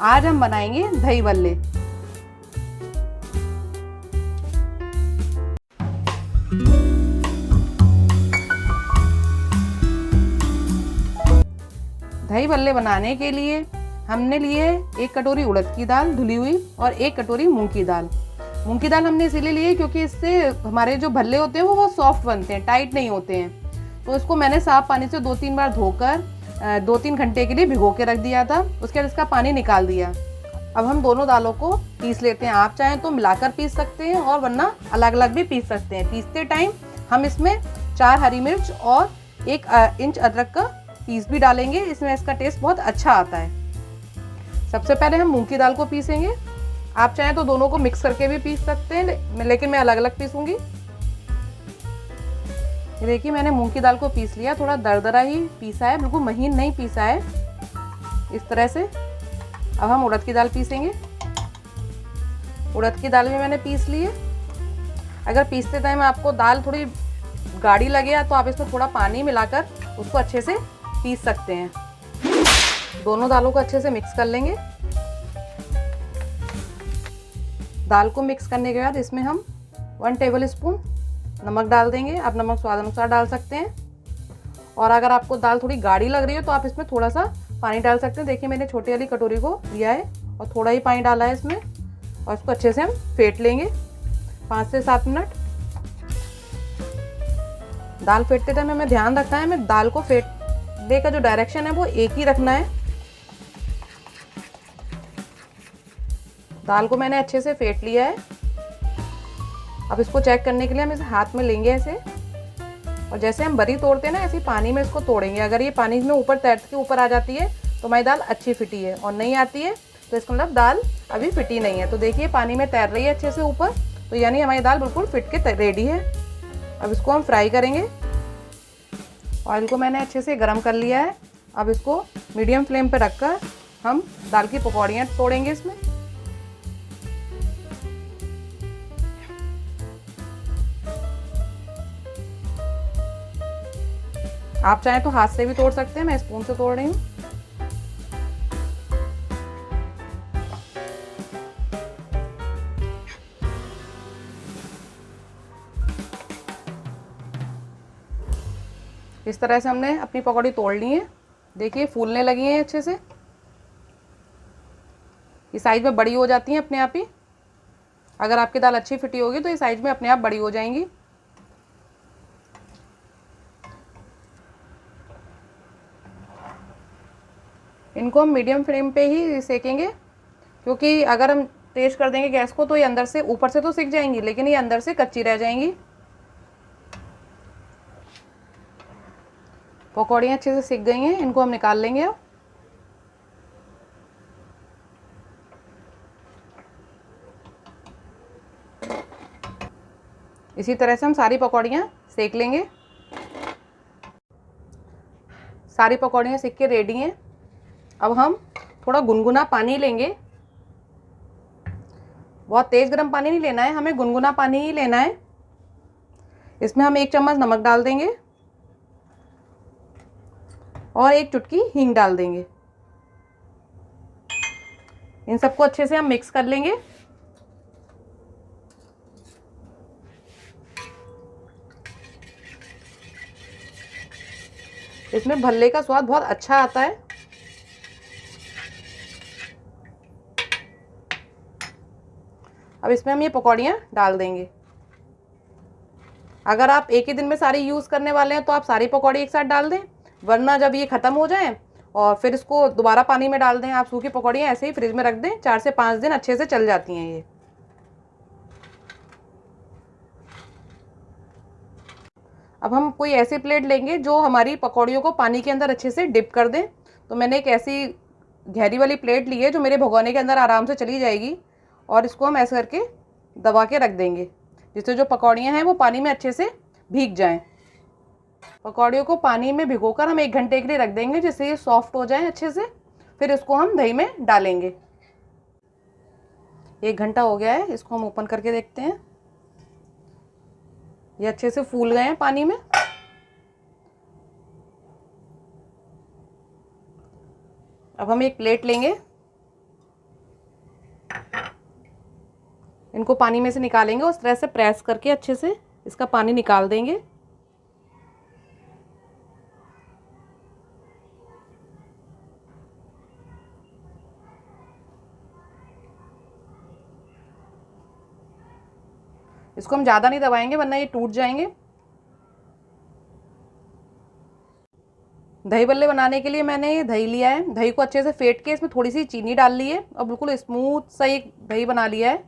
आज हम बनाएंगे दही भल्ले। दही भल्ले बनाने के लिए हमने लिए 1 कटोरी उड़द की दाल धुली हुई और 1 कटोरी मूंग की दाल। मूंग की दाल हमने इसीलिए ली है क्योंकि इससे हमारे जो भल्ले होते हैं वो बहुत सॉफ्ट बनते हैं, टाइट नहीं होते हैं। तो इसको मैंने साफ पानी से 2-3 बार धोकर 2-3 घंटे के लिए भिगो के रख दिया था। उसके बाद इसका पानी निकाल दिया। अब हम दोनों दालों को पीस लेते हैं। आप चाहें तो मिलाकर पीस सकते हैं और वरना अलग अलग भी पीस सकते हैं। पीसते टाइम हम इसमें 4 हरी मिर्च और 1 इंच अदरक का पीस भी डालेंगे। इसमें इसका टेस्ट बहुत अच्छा आता है। सबसे पहले हम मूंग की दाल को पीसेंगे। आप चाहें तो दोनों को मिक्स करके भी पीस सकते हैं, लेकिन मैं अलग अलग पीसूंगी। ये देखिए मैंने मूंग की दाल को पीस लिया। थोड़ा दरदरा ही पीसा है, बिल्कुल महीन नहीं पीसा है, इस तरह से। अब हम उड़द की दाल पीसेंगे। उड़द की दाल भी मैंने पीस ली है। अगर पीसते टाइम आपको दाल थोड़ी गाढ़ी लगे तो आप इसमें थोड़ा पानी मिलाकर उसको अच्छे से पीस सकते हैं। दोनों दालों को अच्छे से मिक्स कर लेंगे। दाल को मिक्स करने के बाद इसमें हम 1 टेबल स्पून नमक डाल देंगे। आप नमक स्वाद अनुसार डाल सकते हैं। और अगर आपको दाल थोड़ी गाढ़ी लग रही है तो आप इसमें थोड़ा सा पानी डाल सकते हैं। देखिए मैंने छोटी वाली कटोरी को लिया है और थोड़ा ही पानी डाला है इसमें, और इसको अच्छे से हम फेंट लेंगे 5 से 7 मिनट। दाल फेंटते टाइम हमें ध्यान रखना है, हमें दाल को फेंटने का जो डायरेक्शन है वो एक ही रखना है। दाल को मैंने अच्छे से फेंट लिया है। अब इसको चेक करने के लिए हम इसे हाथ में लेंगे ऐसे, और जैसे हम बरी तोड़ते हैं ना ऐसे पानी में इसको तोड़ेंगे। अगर ये पानी में ऊपर तैरते के ऊपर आ जाती है तो हमारी दाल अच्छी फिटी है, और नहीं आती है तो इसका मतलब दाल अभी फिटी नहीं है। तो देखिए पानी में तैर रही है अच्छे से ऊपर, तो यानी हमारी दाल बिल्कुल फिट के रेडी है। अब इसको हम फ्राई करेंगे। ऑयल को मैंने अच्छे से गर्म कर लिया है। अब इसको मीडियम फ्लेम पर रखकर हम दाल की पकौड़ियाँ तोड़ेंगे इसमें। आप चाहें तो हाथ से भी तोड़ सकते हैं, मैं स्पून से तोड़ रही हूँ। इस तरह से हमने अपनी पकौड़ी तोड़ ली है। देखिए फूलने लगी हैं अच्छे से। ये साइज में बड़ी हो जाती हैं अपने आप ही। अगर आपकी दाल अच्छी फिटी होगी तो ये साइज में अपने आप बड़ी हो जाएंगी। इनको हम मीडियम फ्लेम पे ही सेकेंगे, क्योंकि अगर हम तेज कर देंगे गैस को तो ये अंदर से, ऊपर से तो सिक जाएंगी लेकिन ये अंदर से कच्ची रह जाएंगी। पकौड़ियाँ अच्छे से सिक गई हैं, इनको हम निकाल लेंगे अब। इसी तरह से हम सारी पकौड़ियाँ सेक लेंगे। सारी पकौड़ियाँ सेक के रेडी हैं। अब हम थोड़ा गुनगुना पानी लेंगे। बहुत तेज़ गर्म पानी नहीं लेना है, हमें गुनगुना पानी ही लेना है। इसमें हम 1 चम्मच नमक डाल देंगे और 1 चुटकी हींग डाल देंगे। इन सबको अच्छे से हम मिक्स कर लेंगे। इसमें भल्ले का स्वाद बहुत अच्छा आता है। अब इसमें हम ये पकौड़ियाँ डाल देंगे। अगर आप एक ही दिन में सारी यूज़ करने वाले हैं तो आप सारी पकौड़ी एक साथ डाल दें, वरना जब ये ख़त्म हो जाए और फिर इसको दोबारा पानी में डाल दें। आप सूखी पकौड़ियाँ ऐसे ही फ्रिज में रख दें, 4 से 5 दिन अच्छे से चल जाती हैं ये। अब हम कोई ऐसी प्लेट लेंगे जो हमारी पकौड़ियों को पानी के अंदर अच्छे से डिप कर दें। तो मैंने एक ऐसी गहरी वाली प्लेट ली है जो मेरे भगोने के अंदर आराम से चली जाएगी, और इसको हम ऐसे करके दबा के रख देंगे, जिससे जो पकौड़ियाँ हैं वो पानी में अच्छे से भीग जाएं। पकौड़ियों को पानी में भिगोकर हम 1 घंटे के लिए रख देंगे, जिससे ये सॉफ्ट हो जाए अच्छे से। फिर इसको हम दही में डालेंगे। 1 घंटा हो गया है, इसको हम ओपन करके देखते हैं। ये अच्छे से फूल गए हैं पानी में। अब हम एक प्लेट लेंगे इनको पानी में से निकालेंगे और इस तरह से प्रेस करके अच्छे से इसका पानी निकाल देंगे। इसको हम ज़्यादा नहीं दबाएंगे वरना ये टूट जाएंगे। दही बल्ले बनाने के लिए मैंने ये दही लिया है। दही को अच्छे से फेंट के इसमें थोड़ी सी चीनी डाल ली है और बिल्कुल स्मूथ सा एक दही बना लिया है।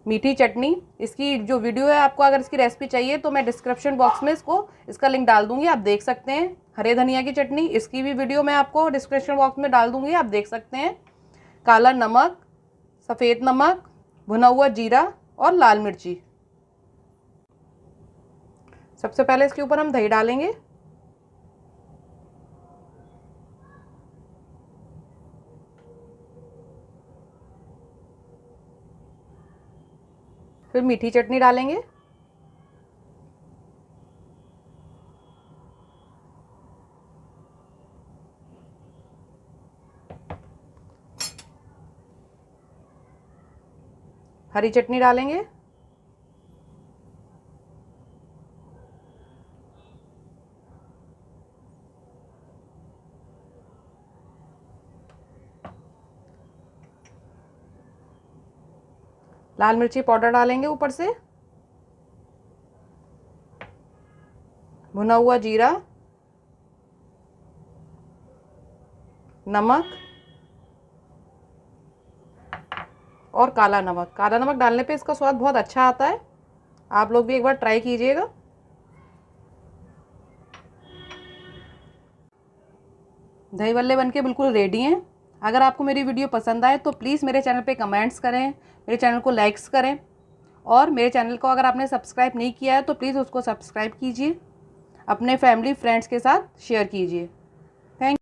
मीठी चटनी, इसकी जो वीडियो है आपको अगर इसकी रेसिपी चाहिए तो मैं डिस्क्रिप्शन बॉक्स में इसका लिंक डाल दूंगी, आप देख सकते हैं। हरे धनिया की चटनी, इसकी भी वीडियो मैं आपको डिस्क्रिप्शन बॉक्स में डाल दूंगी, आप देख सकते हैं। काला नमक, सफ़ेद नमक, भुना हुआ जीरा और लाल मिर्ची। सबसे पहले इसके ऊपर हम दही डालेंगे। फिर मीठी चटनी डालेंगे। हरी चटनी डालेंगे। लाल मिर्ची पाउडर डालेंगे ऊपर से। भुना हुआ जीरा, नमक और काला नमक। काला नमक डालने पे इसका स्वाद बहुत अच्छा आता है, आप लोग भी एक बार ट्राई कीजिएगा। दही बल्ले बनके बिल्कुल रेडी हैं। अगर आपको मेरी वीडियो पसंद आए तो प्लीज़ मेरे चैनल पे कमेंट्स करें, मेरे चैनल को लाइक्स करें और मेरे चैनल को अगर आपने सब्सक्राइब नहीं किया है तो प्लीज़ उसको सब्सक्राइब कीजिए। अपने फैमिली फ्रेंड्स के साथ शेयर कीजिए। थैंक